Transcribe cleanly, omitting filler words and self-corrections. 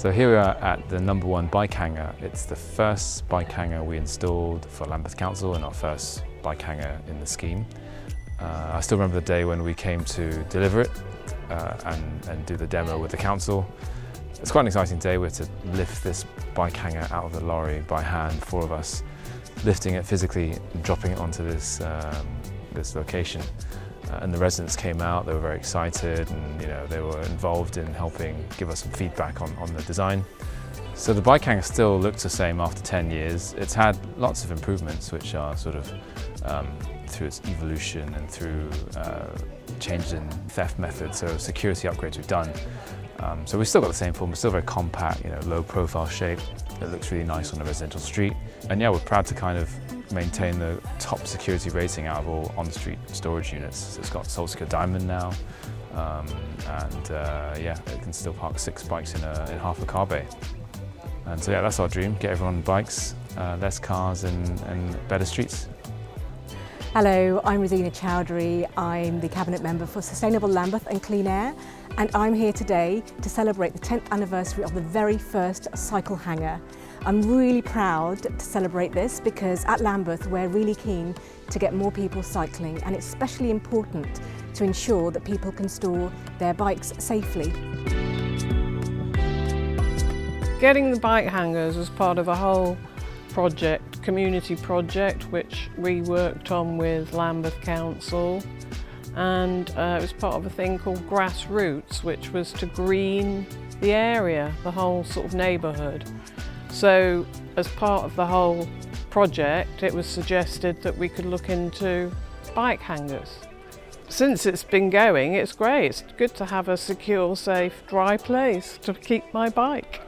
So here we are at the #1 bike hangar. It's the first bike hangar we installed for Lambeth Council and our first bike hangar in the scheme. I still remember the day when we came to deliver it and do the demo with the council. It's quite an exciting day. We had to lift this bike hangar out of the lorry by hand, 4 of us, lifting it physically and dropping it onto this location. And the residents came out, they were very excited, and they were involved in helping give us some feedback on the design. So the bike hangar still looks the same after 10 years. It's had lots of improvements, which are sort of through its evolution and through changes in theft methods, so security upgrades we've done. So we've still got the same form, it's still very compact, low profile shape. It looks really nice on a residential street. And yeah, we're proud to kind of maintain the top security rating out of all on-street storage units. So it's got Sole Secure Diamond now, yeah, it can still park 6 bikes in half a car bay. And so yeah, that's our dream, get everyone on bikes, less cars and better streets. Hello, I'm Rosina Chowdhury. I'm the Cabinet Member for Sustainable Lambeth and Clean Air, and I'm here today to celebrate the 10th anniversary of the very first cycle hangar. I'm really proud to celebrate this because at Lambeth we're really keen to get more people cycling, and it's especially important to ensure that people can store their bikes safely. Getting the bike hangars was part of a whole community project, which we worked on with Lambeth Council, and it was part of a thing called Grassroots, which was to green the area, the whole sort of neighbourhood. So as part of the whole project, it was suggested that we could look into bike hangars. Since it's been going, it's great. It's good to have a secure, safe, dry place to keep my bike.